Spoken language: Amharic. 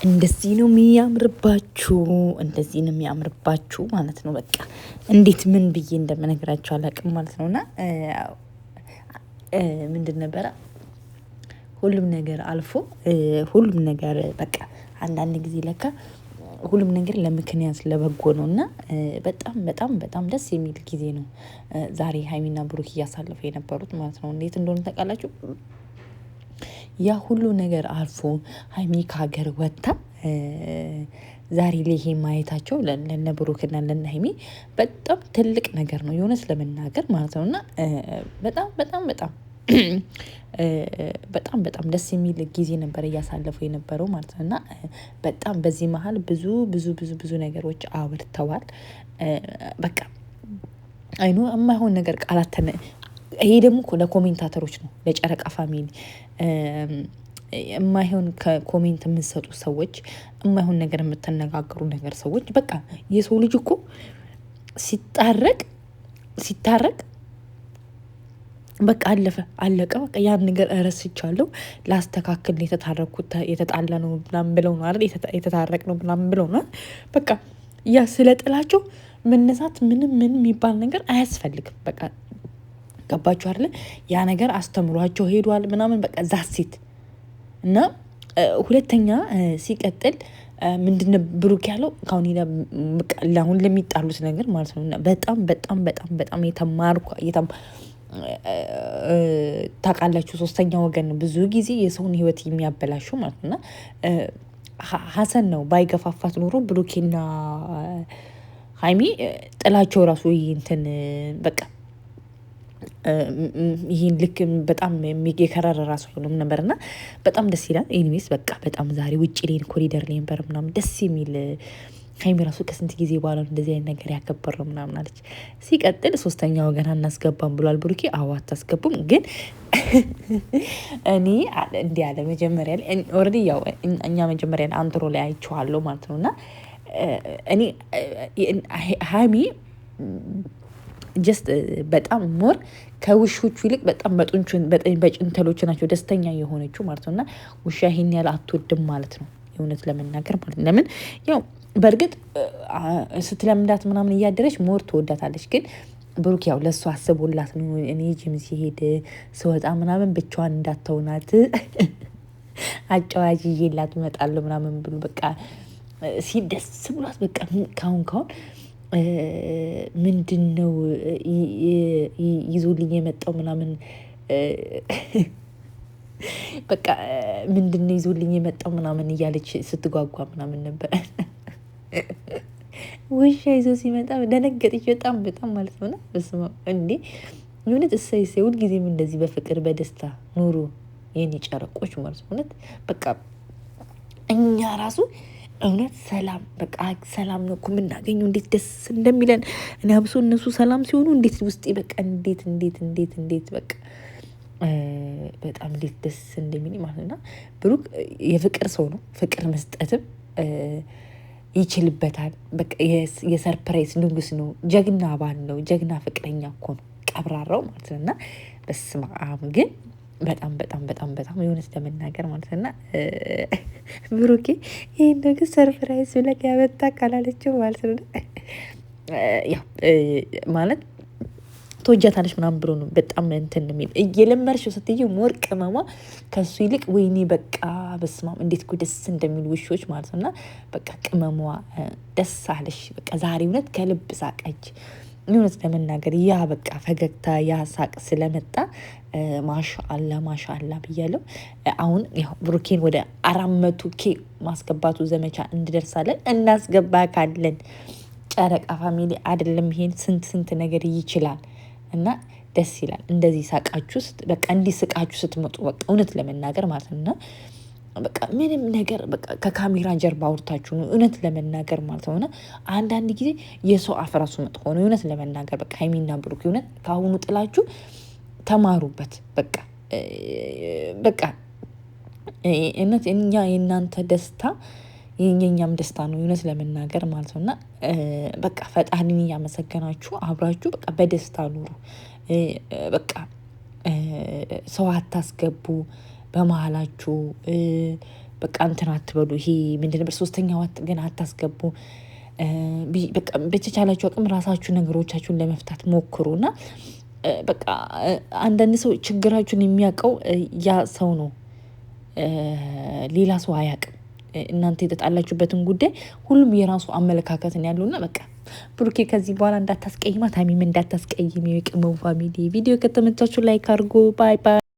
እንደዚህ ነው የሚያምርባችሁ፣ እንደዚህ ነው የሚያምርባችሁ ማለት ነው። በቃ እንዴት ምን ብዬ እንደምነግራችሁ አላውቅም ማለት ነውና ምንድን ነበረ ሁሉም ነገር አልፎ ሁሉም ነገር በቃ አንዳንድ ጊዜ ለካ ሁሉም ነገር ለምክንያት ለበጎ ነው እና በጣም በጣም በጣም ደስ የሚል ጊዜ ነው ዛሬ ሀይሚና ብሩክ እያሳለፉ የነበሩት ማለት ነው። እንዴት እንደሆነ ታውቃላችሁ? ያ ሁሉ ነገር አልፎ ሀይሚ ከሀገር ወጥታ ዛሬ ላይ ይሄ ማየታቸው ለነ ብሩክና ለነ ሀይሚ በጣም ትልቅ ነገር ነው የሆነ ስለመናገር ማለት ነው እና በጣም በጣም በጣም በጣም በጣም ደስ የሚል ጊዜ ነበር እያሳለፉ የነበረው ማለት ነው እና በጣም በዚህ መሀል ብዙ ብዙ ብዙ ብዙ ነገሮች አውርተዋል። በቃ አይኖ የማይሆን ነገር ቃላት ይሄ ደግሞ ለኮሜንታተሮች ነው፣ ለጨረቃ ፋሚሊ የማይሆን ከኮሜንት የምትሰጡ ሰዎች፣ የማይሆን ነገር የምትነጋገሩ ነገር ሰዎች በቃ የሰው ልጅ እኮ ሲታረቅ በቃ አለፈ አለቀ። በቃ ያን ነገር እረስቻለሁ ላስተካክል የተታረኩት የተጣላ ነው ምናምን ብለው ነው አይደል የተታረቅ ነው ምናምን ብለው ነው። በቃ ያ ስለ ጥላቸው መነሳት ምንም የሚባል ነገር አያስፈልግም። በቃ ገባችሁ አይደለ? ያ ነገር አስተምሯቸው ሄዷል ምናምን በቃ ዛሴት እና ሁለተኛ ሲቀጥል ምንድነው ብሩክ ያለው ካሁን ለአሁን ለሚጣሉት ነገር ማለት ነው በጣም በጣም በጣም በጣም የተማርኩ ታውቃላችሁ፣ ሶስተኛ ወገን ነው ብዙ ጊዜ የሰውን ህይወት የሚያበላሹ ማለት ነው እና ሀሰን ነው ባይገፋፋት ኖሮ ብሩኬና ሀይሚ ጥላቸው ራሱ እንትን በቃ ይህን ልክ በጣም የከረረ ራሱ ሆኖም ነበር እና በጣም ደስ ይላል። ኤኒዌይስ በቃ በጣም ዛሬ ውጭ ላይን ኮሪደር ላይ ነበር ምናምን ደስ የሚል ሀይሚ ራሱ ከስንት ጊዜ በኋላ እንደዚህ አይነት ነገር ያከበረው ምናምን አለች። ሲቀጥል ሶስተኛ ወገን አናስገባም ብሏል ብሩኬ። አዎ አታስገቡም፣ ግን እኔ እንዲህ ያለ መጀመሪያ ላይ ኦልሬዲ ያው እኛ መጀመሪያ ላይ አንትሮ ላይ አይቼዋለሁ ማለት ነው እና እኔ ሀይሚ ጀስት በጣም ሞር ከውሾቹ ይልቅ በጣም በጭንተሎች ናቸው ደስተኛ የሆነችው ማለት ነው እና ውሻ ይሄን ያህል አትወድም ማለት ነው የእውነት ለመናገር ማለት ነው። ለምን ያው በእርግጥ ስትለምዳት ምናምን እያደረች ሞር ትወዳታለች፣ ግን ብሩክ ያው ለእሱ አስቦላት ነው። እኔ ጂም ሲሄድ ስወጣ ምናምን ብቻዋን እንዳትሆናት አጫዋች ይዤላት እመጣለሁ ምናምን ብሎ በቃ ሲደስ ብሏት በቃ ካሁን ምንድን ነው ይዞልኝ የመጣው ምናምን በቃ ምንድን ነው ይዞልኝ የመጣው ምናምን እያለች ስትጓጓ ምናምን ነበር። ውሻ ይዞ ሲመጣ ደነገጠች በጣም በጣም ማለት ነው። በስመ አብ እንዴ! እውነት እሰይ ሁልጊዜም እንደዚህ በፍቅር በደስታ ኑሩ የኔ ጨረቆች ማለት ነው። እውነት በቃ እኛ ራሱ እውነት ሰላም በቃ ሰላም ነው እኮ የምናገኘው። እንዴት ደስ እንደሚለን እኔ አብሶ እነሱ ሰላም ሲሆኑ እንዴት ውስጤ በቃ እንዴት በቃ በጣም እንዴት ደስ እንደሚል ማለት ነው። ብሩክ የፍቅር ሰው ነው። ፍቅር መስጠትም ይችልበታል። በቃ የሰርፕራይዝ ንጉስ ነው። ጀግና ባል ነው። ጀግና ፍቅረኛ እኮ ነው ቀብራራው ማለት ነው እና በስመ አብ ግን በጣም በጣም በጣም በጣም የሆነች ለመናገር ማለት ነው እና ብሩኬ ይህን ነገር ሰርፕራይዝ ብለህ ያመጣ ካላለችው ማለት ነው ያው ማለት ተወጃታለች ምናምን ብሎ ነው በጣም እንትን የሚል እየለመርሽው ስትየው ሞር ቅመሟ ከሱ ይልቅ ወይኔ በቃ በስመ አብ እንዴት እኮ ደስ እንደሚሉ ውሾች ማለት ነው እና በቃ ቅመሟ ደስ አለሽ በቃ ዛሬ እውነት ከልብ ሳቀች። እውነት ለመናገር ያ በቃ ፈገግታ ያ ሳቅ ስለመጣ ማሻአላ ማሻአላ ብያለሁ። አሁን ያው ብሩኬን ወደ 400K ማስገባቱ ዘመቻ እንድደርሳለን እናስገባ ካለን ጨረቃ ፋሚሊ አይደለም ይሄን ስንት ነገር ይችላል እና ደስ ይላል። እንደዚህ ሳቃችሁ በቃ እንዲህ ስቃችሁ ስትመጡ በቃ እውነት ለመናገር ማለት ነው እና በቃ ምንም ነገር በቃ ከካሜራ ጀርባ አውርታችሁ ነው እውነት ለመናገር ማለት ነው። አንዳንድ ጊዜ የሰው አፍ ራሱ መጥፎ ነው እውነት ለመናገር በቃ ሀይሚና ብሩክ እውነት ከአሁኑ ጥላችሁ ተማሩበት። በቃ እውነት እኛ የእናንተ ደስታ የኛም ደስታ ነው እውነት ለመናገር ማለት ነው እና በቃ ፈጣሪን እያመሰገናችሁ አብራችሁ በቃ በደስታ ኑሩ። በቃ ሰው አታስገቡ በመሀላችሁ በቃ እንትን አትበሉ። ይሄ ምንድን ነበር ሶስተኛ ዋት ግን አታስገቡ። በቃ በተቻላችሁ አቅም ራሳችሁ ነገሮቻችሁን ለመፍታት ሞክሩና በቃ አንዳንድ ሰው ችግራችሁን የሚያውቀው ያ ሰው ነው፣ ሌላ ሰው አያውቅም። እናንተ የተጣላችሁበትን ጉዳይ ሁሉም የራሱ አመለካከትን ያለውና በቃ ብሩኬ ከዚህ በኋላ እንዳታስቀይማ፣ ታሚም እንዳታስቀይም። የቅመም ፋሚሊ ቪዲዮ ከተመቻችሁ ላይክ አድርጎ ባይ ባይ።